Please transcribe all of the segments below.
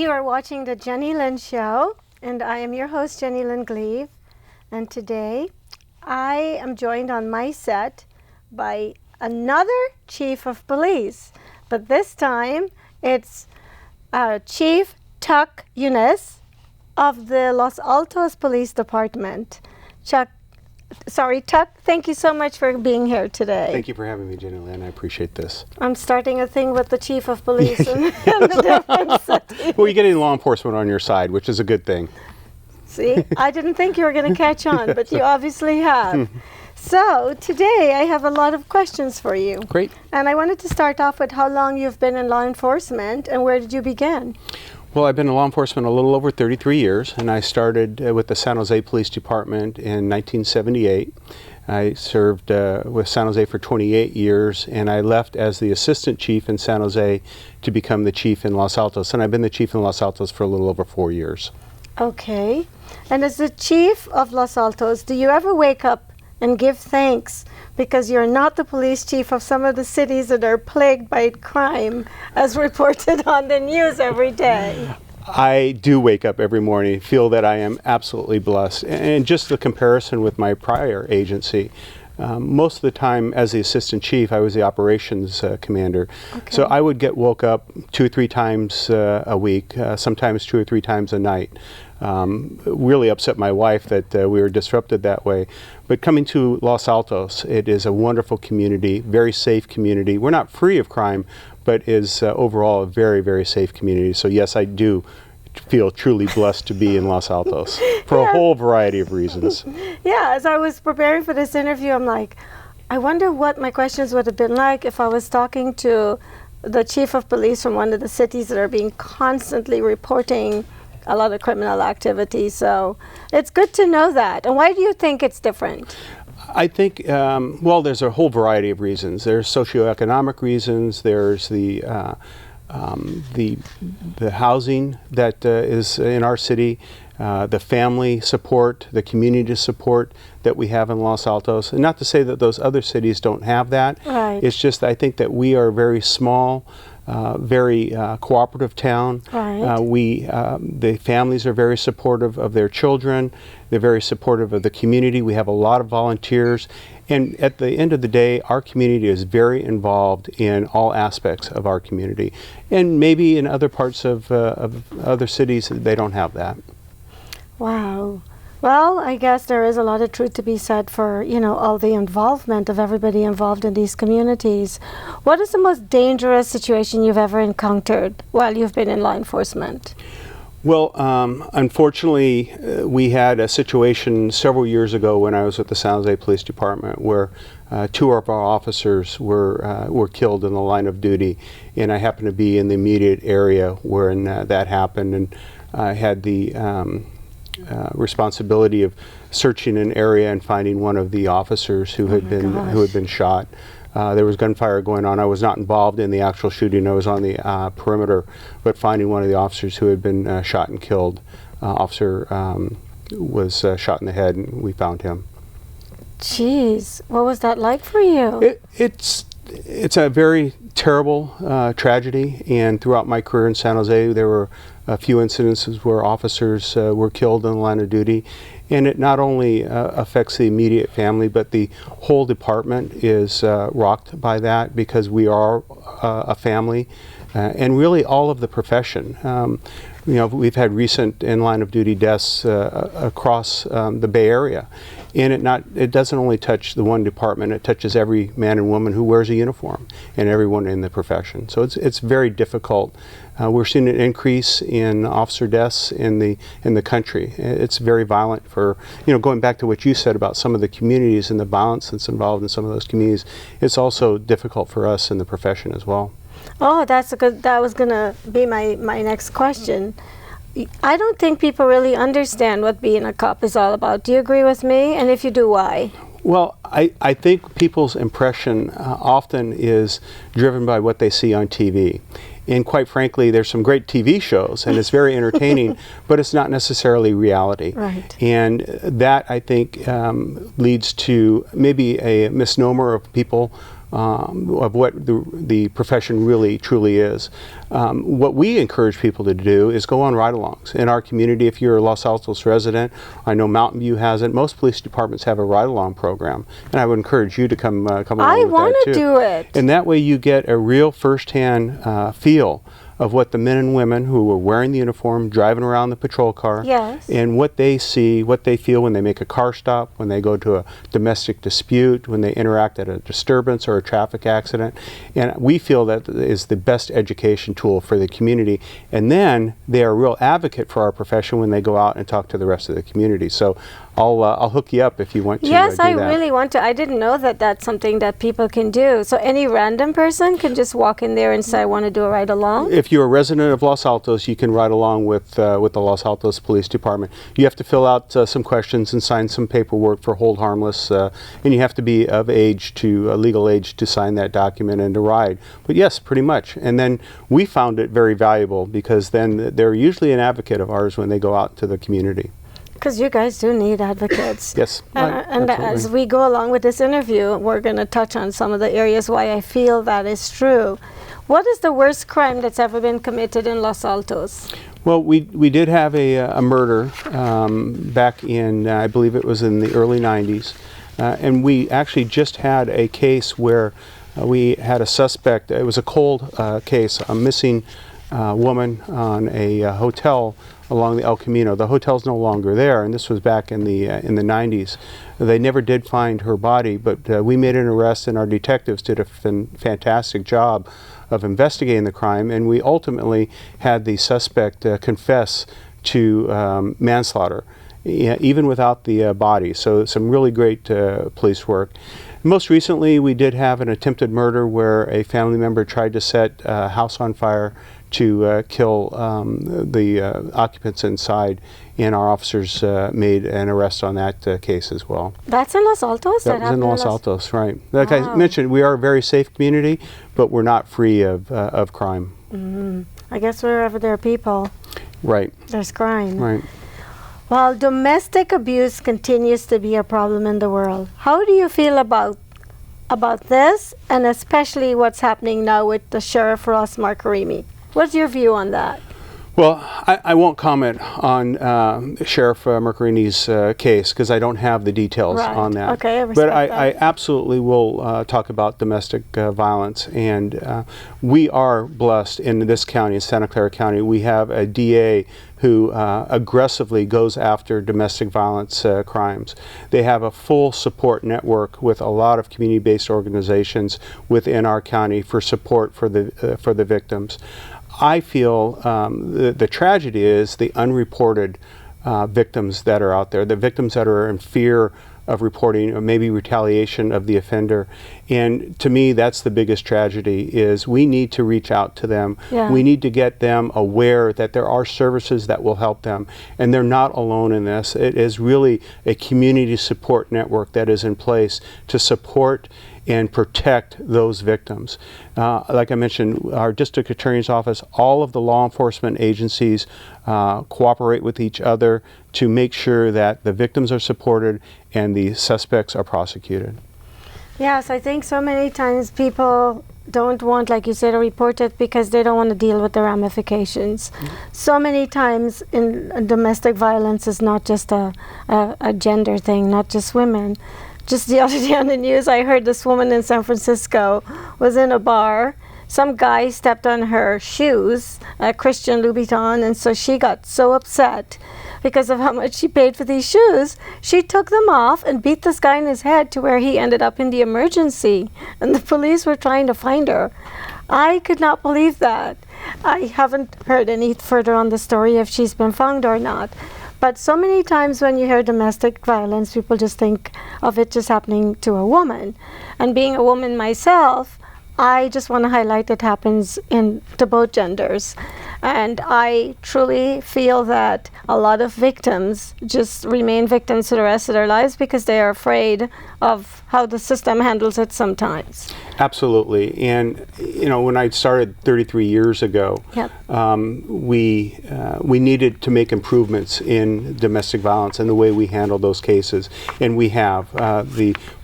You are watching the Jennylyn Show, and I am your host, Jennylyn Gleave. And today, I am joined on my set by another chief of police, but this time it's Chief Tuck Younis of the Los Altos Police Department. Tuck, thank you so much for being here today. Thank you for having me, Jennylyn. I appreciate this. I'm starting a thing with the chief of police in the different cities. Well, you're getting law enforcement on your side, which is a good thing. See, I didn't think you were going to catch on, but you obviously have. So today I have a lot of questions for you. Great. And I wanted to start off with how long you've been in law enforcement and where did you begin? Well, I've been in law enforcement a little over 33 years, and I started with the San Jose Police Department in 1978. I served with San Jose for 28 years, and I left as the assistant chief in San Jose to become the chief in Los Altos. And I've been the chief in Los Altos for a little over 4 years. Okay. And as the chief of Los Altos, do you ever wake up and give thanks because you're not the police chief of some of the cities that are plagued by crime as reported on the news every day? I do wake up every morning, feel that I am absolutely blessed. And just the comparison with my prior agency, most of the time as the assistant chief, I was the operations commander. Okay. So I would get woke up 2 or 3 times a week, sometimes 2 or 3 times a night. Really upset my wife that we were disrupted that way. But coming to Los Altos, it is a wonderful community, very safe community. We're not free of crime, but is overall a very, very safe community. So yes, I do feel truly blessed to be in Los Altos for a whole variety of reasons. Yeah, as I was preparing for this interview, I'm like, I wonder what my questions would have been like if I was talking to the chief of police from one of the cities that are being constantly reporting a lot of criminal activity. So it's good to know that. And why do you think it's different? I think, well, there's a whole variety of reasons. There's socioeconomic reasons. There's the housing that is in our city, the family support, the community support that we have in Los Altos. And not to say that those other cities don't have that. Right. It's just I think that we are very small, very cooperative town. Right. The families are very supportive of their children. They're very supportive of the community. We have a lot of volunteers. And at the end of the day, our community is very involved in all aspects of our community. And maybe in other parts of other cities, they don't have that. Wow. Well, I guess there is a lot of truth to be said for, all the involvement of everybody involved in these communities. What is the most dangerous situation you've ever encountered while you've been in law enforcement? Well, unfortunately, we had a situation several years ago when I was with the San Jose Police Department where 2 of our officers were killed in the line of duty, and I happened to be in the immediate area when that happened, and I had the responsibility of searching an area and finding one of the officers who had been shot. There was gunfire going on. I was not involved in the actual shooting. I was on the perimeter, but finding one of the officers who had been shot and killed. Officer was shot in the head, and we found him. Jeez, what was that like for you? It's a very terrible tragedy, and throughout my career in San Jose, there were a few incidences where officers were killed in the line of duty. And it not only affects the immediate family, but the whole department is rocked by that because we are a family, and really all of the profession. We've had recent in-line of duty deaths across the Bay Area, and it doesn't only touch the one department; it touches every man and woman who wears a uniform, and everyone in the profession. So it's very difficult. We're seeing an increase in officer deaths in the country. It's very violent for, going back to what you said about some of the communities and the violence that's involved in some of those communities. It's also difficult for us in the profession as well. Oh, that was going to be my next question. I don't think people really understand what being a cop is all about. Do you agree with me? And if you do, why? Well, I think people's impression often is driven by what they see on TV. And quite frankly, there's some great TV shows, and it's very entertaining, but it's not necessarily reality. Right. And that, I think, leads to maybe a misnomer of people of what the profession really truly is. What we encourage people to do is go on ride-alongs. In our community, if you're a Los Altos resident, I know Mountain View has it. Most police departments have a ride-along program, and I would encourage you to come along with that too. I want to do it. And that way you get a real first-hand feel of what the men and women who are wearing the uniform, driving around the patrol car, yes, and what they see, what they feel when they make a car stop, when they go to a domestic dispute, when they interact at a disturbance or a traffic accident. And we feel that is the best education tool for the community. And then they are a real advocate for our profession when they go out and talk to the rest of the community. So I'll hook you up if you want to. Yes, do I that. really want to. I didn't know that that's something that people can do. So any random person can just walk in there and say, I want to do a ride along? If you're a resident of Los Altos, you can ride along with the Los Altos Police Department. You have to fill out some questions and sign some paperwork for hold harmless, and you have to be of age legal age to sign that document and to ride. But yes, pretty much. And then we found it very valuable because then they're usually an advocate of ours when they go out to the community. Because you guys do need advocates. Yes. And as we go along with this interview, we're going to touch on some of the areas why I feel that is true. What is the worst crime that's ever been committed in Los Altos? Well, we did have a murder back in, I believe it was in the early 90s. And we actually just had a case where we had a suspect. It was a cold case, a missing woman on a hotel along the El Camino. The hotel's no longer there, and this was back in the 90s. They never did find her body, but we made an arrest, and our detectives did a fantastic job of investigating the crime, and we ultimately had the suspect confess to manslaughter, even without the body. So some really great police work. Most recently, we did have an attempted murder where a family member tried to set a house on fire to kill the occupants inside, and our officers made an arrest on that case as well. That's in Los Altos? That was in Los Altos, right. Like Wow. I mentioned, we are a very safe community, but we're not free of crime. Mm-hmm. I guess wherever there are people, Right, there's crime. right. While domestic abuse continues to be a problem in the world, how do you feel about this, and especially what's happening now with the Sheriff Ross Markarimi? What's your view on that? Well, I won't comment on Sheriff Mercarini's case because I don't have the details Right. on that. Okay, I but respect I that. absolutely will talk about domestic violence, and we are blessed in this county, in Santa Clara County. We have a DA who aggressively goes after domestic violence crimes. They have a full support network with a lot of community-based organizations within our county for support for the victims. I feel the tragedy is the unreported victims that are out there, the victims that are in fear of reporting or maybe retaliation of the offender. And to me, that's the biggest tragedy, is we need to reach out to them. Yeah. We need to get them aware that there are services that will help them, and they're not alone in this. It is really a community support network that is in place to support and protect those victims. Like I mentioned, our district attorney's office, all of the law enforcement agencies cooperate with each other to make sure that the victims are supported and the suspects are prosecuted. Yes, I think so many times people don't want, like you said, to report it because they don't want to deal with the ramifications. So many times in domestic violence is not just a gender thing, not just women. Just the other day on the news, I heard this woman in San Francisco was in a bar. Some guy stepped on her shoes, Christian Louboutin, and so she got so upset because of how much she paid for these shoes. She took them off and beat this guy in his head to where he ended up in the emergency, and the police were trying to find her. I could not believe that. I haven't heard any further on the story if she's been found or not. But so many times when you hear domestic violence, people just think of it just happening to a woman. And being a woman myself, I just want to highlight it happens to both genders. And I truly feel that a lot of victims just remain victims for the rest of their lives because they are afraid of how the system handles it sometimes. Absolutely. And, you know, when I started 33 years ago, Yep. we needed to make improvements in domestic violence and the way we handle those cases. And we have.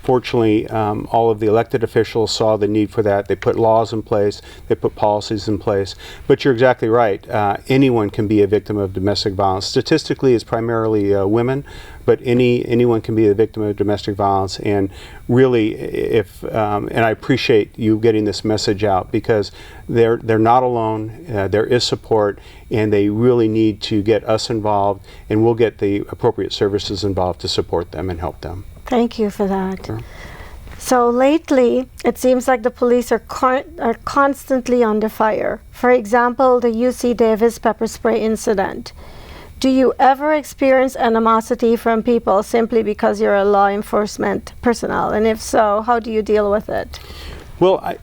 Fortunately, all of the elected officials saw the need for that. They put laws in place. They put policies in place. But you're exactly right. Anyone can be a victim of domestic violence. Statistically, it's primarily women, but anyone can be a victim of domestic violence. And really, and I appreciate you getting this message out, because they're not alone. There is support, and they really need to get us involved, and we'll get the appropriate services involved to support them and help them. Thank you for that. Sure. So lately, it seems like the police are constantly under fire. For example, the UC Davis pepper spray incident. Do you ever experience animosity from people simply because you're a law enforcement personnel? And if so, how do you deal with it? Well,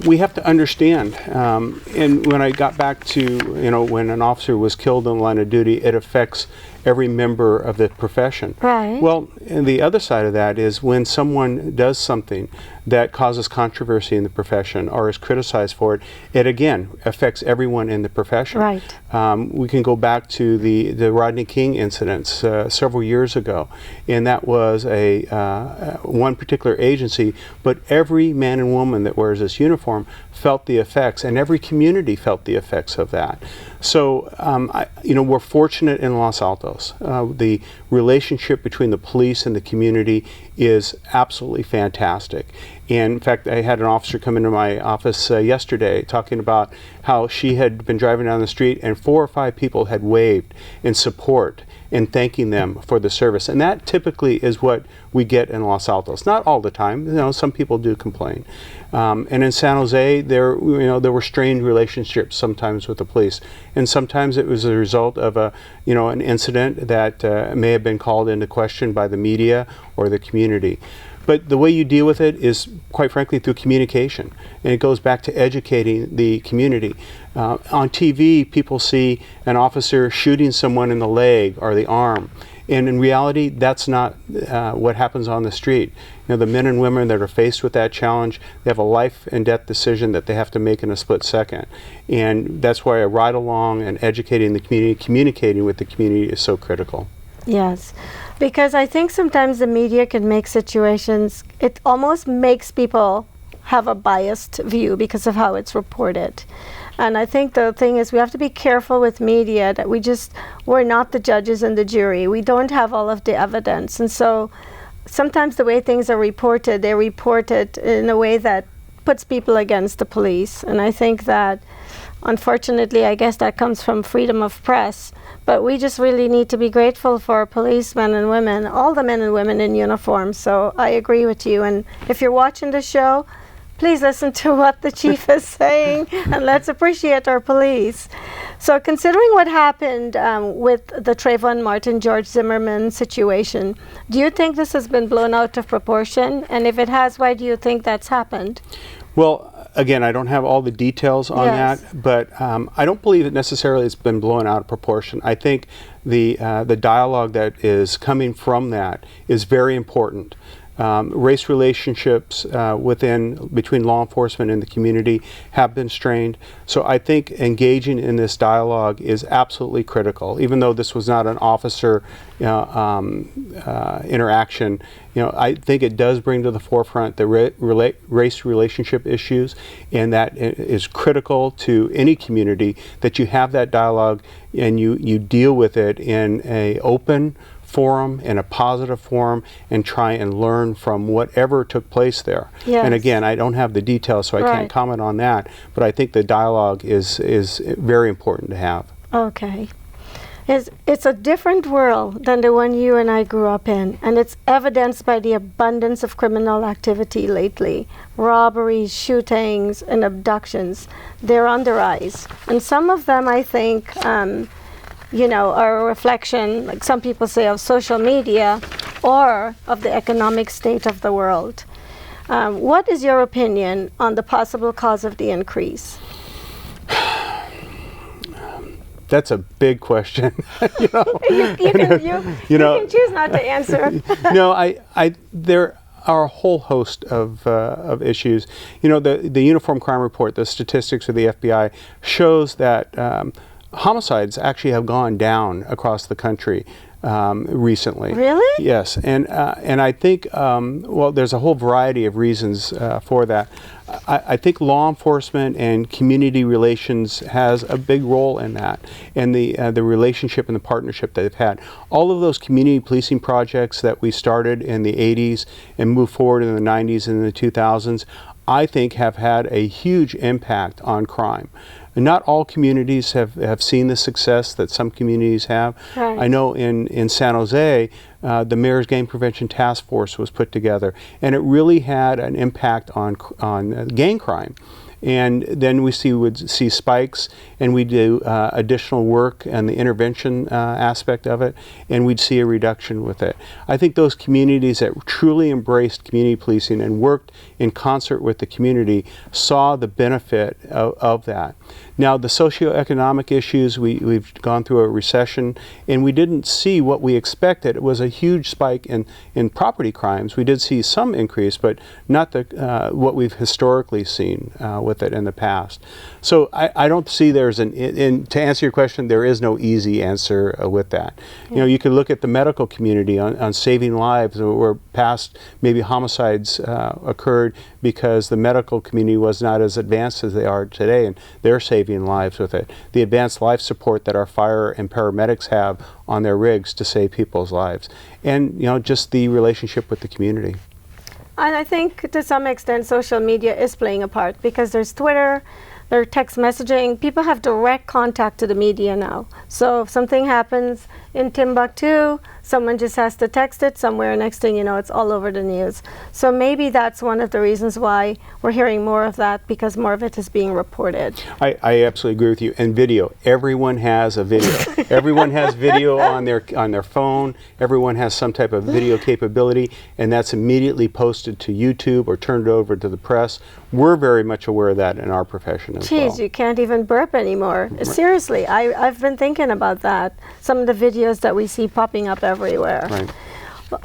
we have to understand, and when I got back to, when an officer was killed in the line of duty, it affects every member of the profession. Right. Well, and the other side of that is when someone does something that causes controversy in the profession or is criticized for it, it again affects everyone in the profession. Right. We can go back to the Rodney King incidents several years ago, and that was one particular agency, but every man and woman that wears this uniform felt the effects, and every community felt the effects of that. So, we're fortunate in Los Altos. The relationship between the police and the community is absolutely fantastic. And in fact, I had an officer come into my office yesterday talking about how she had been driving down the street and 4 or 5 people had waved in support and thanking them for the service. And that typically is what we get in Los Altos. Not all the time. Some people do complain. And in San Jose, there were strained relationships sometimes with the police, and sometimes it was a result of an incident that may have been called into question by the media or the community. But the way you deal with it is, quite frankly, through communication. And it goes back to educating the community. On TV, people see an officer shooting someone in the leg or the arm. And in reality, that's not what happens on the street. The men and women that are faced with that challenge, they have a life and death decision that they have to make in a split second. And that's why a ride along and educating the community, communicating with the community is so critical. Yes, because I think sometimes the media can make situations, it almost makes people have a biased view because of how it's reported. And I think the thing is we have to be careful with media that we're not the judges and the jury. We don't have all of the evidence. And so sometimes the way things are reported, they're reported in a way that puts people against the police. And I think that, unfortunately, I guess that comes from freedom of press. But we just really need to be grateful for policemen and women, all the men and women in uniform. So I agree with you. And if you're watching the show, please listen to what the chief is saying, and let's appreciate our police. So considering what happened with the Trayvon Martin, George Zimmerman situation, do you think this has been blown out of proportion? And if it has, why do you think that's happened? Well, again, I don't have all the details on that, but I don't believe that necessarily it's been blown out of proportion. I think the dialogue that is coming from that is very important. Race relationships between law enforcement and the community have been strained. So I think engaging in this dialogue is absolutely critical. Even though this was not an officer interaction, I think it does bring to the forefront the race relationship issues, and that is critical to any community, that you have that dialogue and you deal with it in an open forum, in a positive forum, and try and learn from whatever took place there. Yes. And again, I don't have the details, so I can't comment on that, but I think the dialogue is very important to have. Okay. It's a different world than the one you and I grew up in, and it's evidenced by the abundance of criminal activity lately. Robberies, shootings, and abductions, they're on the rise. And some of them, I think, are a reflection, like some people say, of social media or of the economic state of the world. What is your opinion on the possible cause of the increase? That's a big question. You can choose not to answer. No, are a whole host of issues. You know, the Uniform Crime Report, the statistics of the FBI shows that homicides actually have gone down across the country recently. Really? Yes, and I think well, there's a whole variety of reasons for that. I think law enforcement and community relations has a big role in that, and the relationship and the partnership that they've had. All of those community policing projects that we started in the 80s and moved forward in the 90s and the 2000s, I think have had a huge impact on crime. Not all communities have seen the success that some communities have. Right. I know in San Jose, the Mayor's Gang Prevention Task Force was put together, and it really had an impact on gang crime. And then we would see spikes, and we do additional work and the intervention aspect of it, and we'd see a reduction with it. I think those communities that truly embraced community policing and worked in concert with the community saw the benefit of that. Now, the socioeconomic issues, we've gone through a recession, and we didn't see what we expected. It was a huge spike in property crimes. We did see some increase, but not what we've historically seen with it in the past. So I don't see there's to answer your question, there is no easy answer with that. You know, you could look at the medical community on saving lives, where past maybe homicides occurred because the medical community was not as advanced as they are today, and they're saving lives with it. The advanced life support that our fire and paramedics have on their rigs to save people's lives, and you know, just the relationship with the community. And I think to some extent social media is playing a part, because there's Twitter, there's text messaging. People have direct contact to the media now. So if something happens in Timbuktu, someone just has to text it somewhere, next thing you know, it's all over the news. So maybe that's one of the reasons why we're hearing more of that, because more of it is being reported. I absolutely agree with you. And video, everyone has a video. Everyone has video on their phone. Everyone has some type of video capability, and that's immediately posted to YouTube or turned over to the press. We're very much aware of that in our profession as well. Geez, you can't even burp anymore. Right. Seriously, I've been thinking about that. Some of the videos that we see popping up everywhere. Right.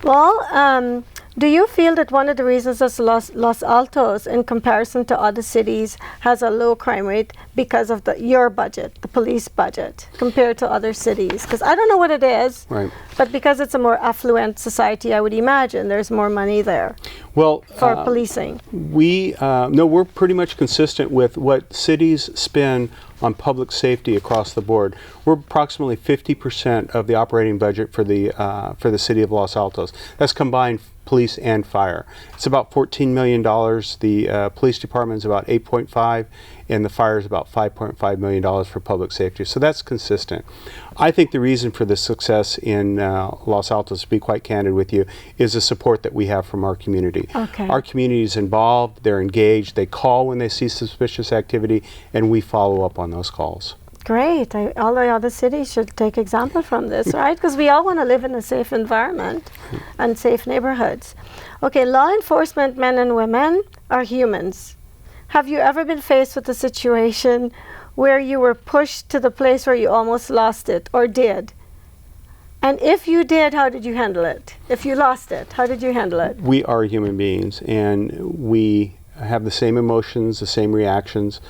Well, do you feel that one of the reasons that Los Altos, in comparison to other cities, has a low crime rate because of your budget, the police budget, compared to other cities? Because I don't know what it is, right, but because it's a more affluent society, I would imagine there's more money there. Well, for policing. We're pretty much consistent with what cities spend on public safety across the board. We're approximately 50% of the operating budget for the city of Los Altos. That's combined police and fire. It's about $14 million. The police department is about 8.5, and the fire is about $5.5 million for public safety. So that's consistent. I think the reason for the success in Los Altos, to be quite candid with you, is the support that we have from our community. Okay. Our community is involved, they're engaged, they call when they see suspicious activity, and we follow up on those calls. Great. All the other cities should take example from this, right? Because we all want to live in a safe environment and safe neighborhoods. Okay, law enforcement men and women are humans. Have you ever been faced with a situation where you were pushed to the place where you almost lost it, or did? And if you did, how did you handle it? If you lost it, how did you handle it? We are human beings, and we have the same emotions, the same reactions.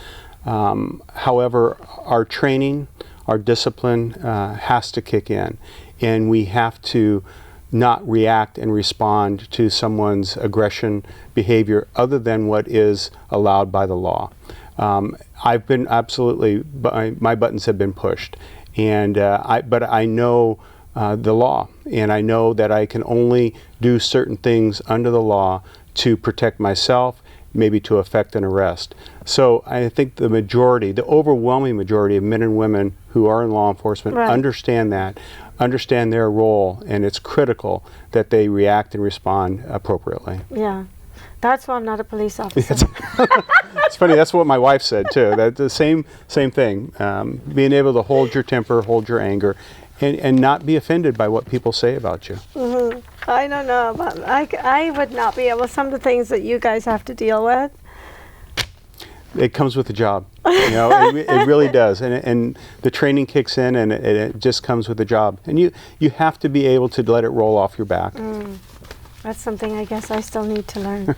However, our training, our discipline has to kick in, and we have to not react and respond to someone's aggression behavior other than what is allowed by the law. I've been absolutely, my buttons have been pushed, and but I know the law, and I know that I can only do certain things under the law to protect myself, maybe to effect an arrest. So I think the majority, the overwhelming majority of men and women who are in law enforcement understand that, understand their role, and it's critical that they react and respond appropriately. Yeah. That's why I'm not a police officer. It's funny, that's what my wife said too. That the same thing. Being able to hold your temper, hold your anger, and not be offended by what people say about you. Mm-hmm. I don't know, but I would not be able. Some of the things that you guys have to deal with. It comes with the job, you know. it really does, and the training kicks in, and it just comes with the job, and you have to be able to let it roll off your back. That's something I guess I still need to learn.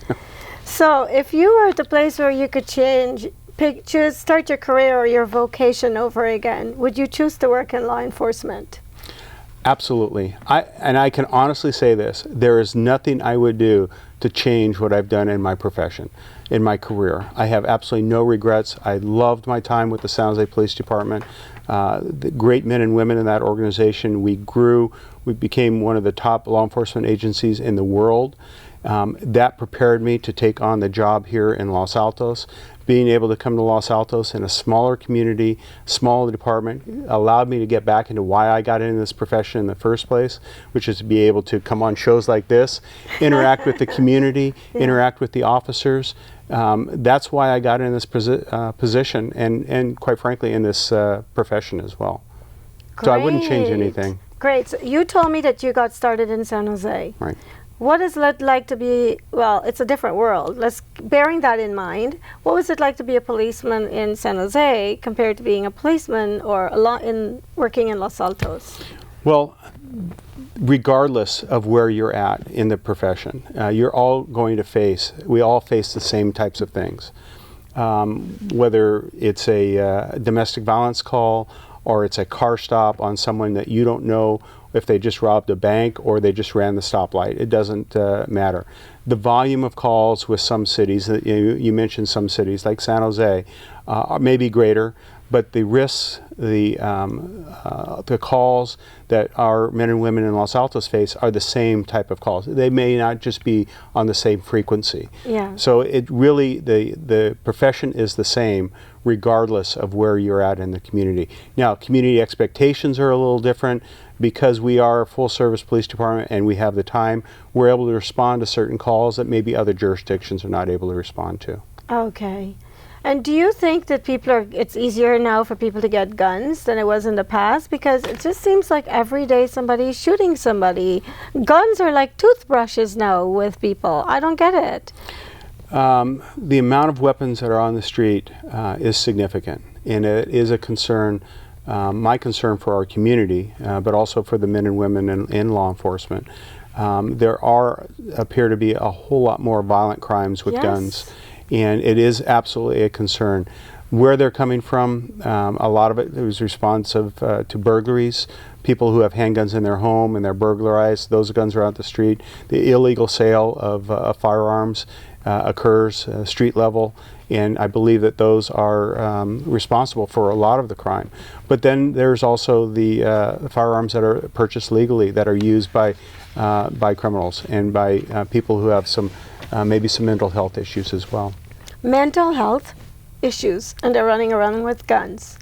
So if you were at the place where you could start your career or your vocation over again, would you choose to work in law enforcement? Absolutely. I can honestly say this. There is nothing I would do to change what I've done in my profession, in my career. I have absolutely no regrets. I loved my time with the San Jose Police Department. The great men and women in that organization. We grew. We became one of the top law enforcement agencies in the world. That prepared me to take on the job here in Los Altos. Being able to come to Los Altos in a smaller community, smaller department, allowed me to get back into why I got into this profession in the first place, which is to be able to come on shows like this, interact with the community, interact with the officers. That's why I got in this position and quite frankly in this profession as well. Great. So I wouldn't change anything. Great. So you told me that you got started in San Jose. Right. What is it like to be, well, it's a different world. Bearing that in mind, what was it like to be a policeman in San Jose compared to being a policeman or working in Los Altos? Well, regardless of where you're at in the profession, you're all going to we all face the same types of things. Whether it's a domestic violence call or it's a car stop on someone that you don't know if they just robbed a bank or they just ran the stoplight. It doesn't matter. The volume of calls with some cities, you mentioned some cities like San Jose, may be greater, but the risks, the calls that our men and women in Los Altos face are the same type of calls. They may not just be on the same frequency. Yeah. So it really, the profession is the same regardless of where you're at in the community. Now, community expectations are a little different. Because we are a full-service police department and we have the time, we're able to respond to certain calls that maybe other jurisdictions are not able to respond to. Okay. And do you think that it's easier now for people to get guns than it was in the past? Because it just seems like every day somebody's shooting somebody. Guns are like toothbrushes now with people. I don't get it. The amount of weapons that are on the street is significant, and it is a concern. My concern for our community, but also for the men and women in law enforcement. There appear to be a whole lot more violent crimes with guns, and it is absolutely a concern. Where they're coming from, a lot of it was responsive to burglaries. People who have handguns in their home and they're burglarized, those guns are out the street. The illegal sale of firearms occurs street level, and I believe that those are responsible for a lot of the crime. But then there's also the firearms that are purchased legally that are used by criminals and by people who have maybe some mental health issues as well. Mental health issues, and they're running around with guns.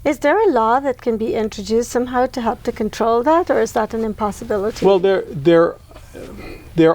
Is there a law that can be introduced somehow to help to control that, or is that an impossibility? Well, there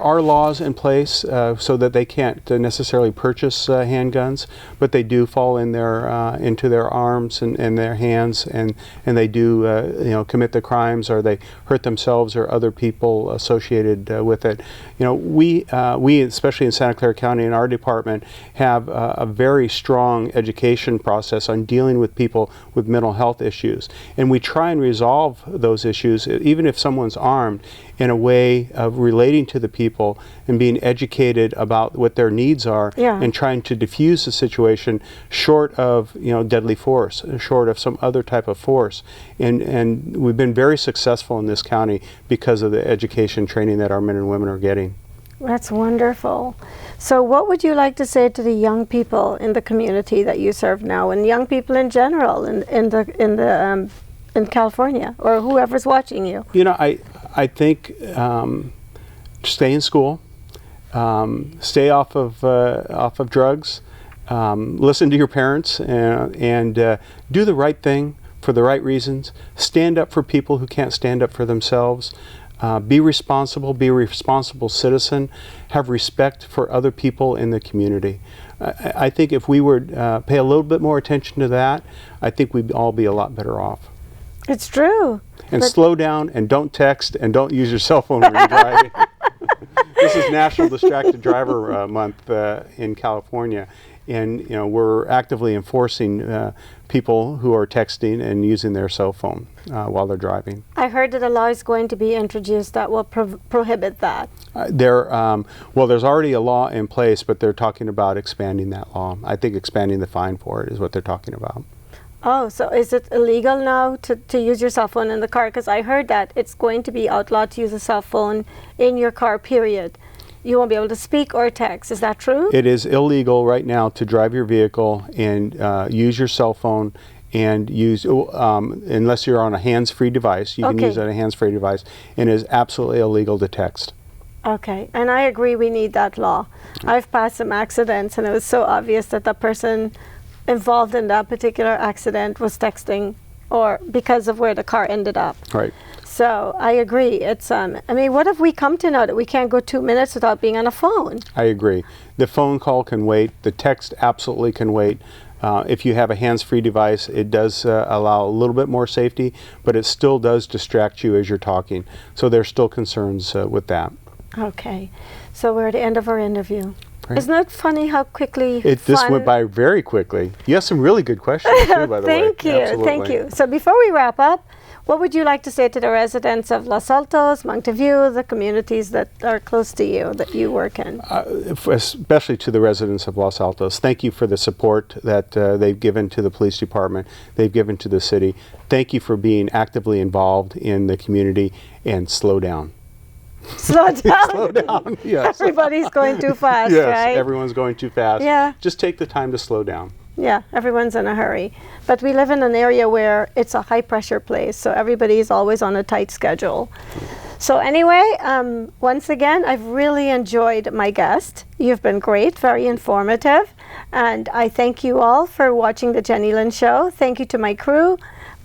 are laws in place so that they can't necessarily purchase handguns, but they do fall into their arms and their hands, and they do commit the crimes, or they hurt themselves or other people associated with it. We especially in Santa Clara County in our department have a very strong education process on dealing with people with mental health issues, and we try and resolve those issues even if someone's armed in a way of relating to the people and being educated about what their needs are, and trying to diffuse the situation short of deadly force, short of some other type of force. And we've been very successful in this county because of the education training that our men and women are getting. That's wonderful. So what would you like to say to the young people in the community that you serve now, and young people in general in California, or whoever's watching you? I think stay in school, stay off of drugs, listen to your parents, and do the right thing for the right reasons. Stand up for people who can't stand up for themselves. Be responsible. Be a responsible citizen. Have respect for other people in the community. I think if we would pay a little bit more attention to that, I think we'd all be a lot better off. It's true. And slow down, and don't text, and don't use your cell phone when you're driving. This is National Distracted Driver Month in California, And we're actively enforcing people who are texting and using their cell phone while they're driving. I heard that a law is going to be introduced that will prohibit that. Well, there's already a law in place, but they're talking about expanding that law. I think expanding the fine for it is what they're talking about. Oh, so is it illegal now to use your cell phone in the car? Because I heard that it's going to be outlawed to use a cell phone in your car, period. You won't be able to speak or text. Is that true? It is illegal right now to drive your vehicle and use your cell phone and use, unless you're on a hands-free device, you can use it on a hands-free device, and it is absolutely illegal to text. Okay, and I agree we need that law. I've passed some accidents and it was so obvious that the person involved in that particular accident was texting or because of where the car ended up. Right. So I agree. It's I mean, what have we come to know that we can't go 2 minutes without being on a phone? I agree. The phone call can wait. The text absolutely can wait. If you have a hands-free device, it does allow a little bit more safety, but it still does distract you as you're talking. So there's still concerns with that. Okay. So we're at the end of our interview. Right. Isn't it funny how quickly this went by very quickly. You have some really good questions too, by the way. Thank you. Absolutely. Thank you. So before we wrap up, what would you like to say to the residents of Los Altos, Monteview, the communities that are close to you, that you work in? Especially to the residents of Los Altos, thank you for the support that they've given to the police department, they've given to the city. Thank you for being actively involved in the community, and slow down. Slow down. Slow down, yes. Everybody's going too fast, yes, right? Everyone's going too fast. Yeah. Just take the time to slow down. Yeah, everyone's in a hurry. But we live in an area where it's a high-pressure place, so everybody's always on a tight schedule. So anyway, once again, I've really enjoyed my guest. You've been great, very informative. And I thank you all for watching the Jennylyn Show. Thank you to my crew.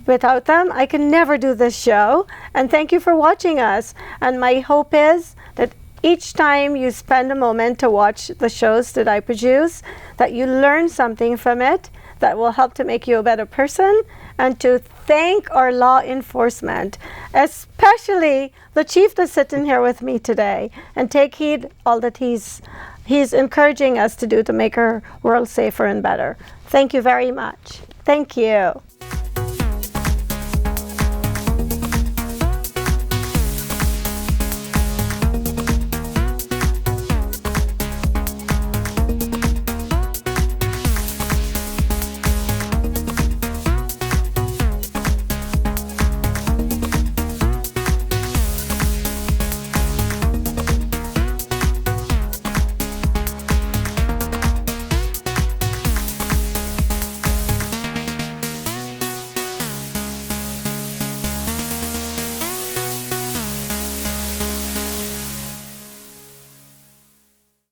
Without them, I can never do this show. And thank you for watching us. And my hope is that each time you spend a moment to watch the shows that I produce, that you learn something from it that will help to make you a better person, and to thank our law enforcement, especially the chief that's sitting here with me today, and take heed all that he's encouraging us to do to make our world safer and better. Thank you very much. Thank you.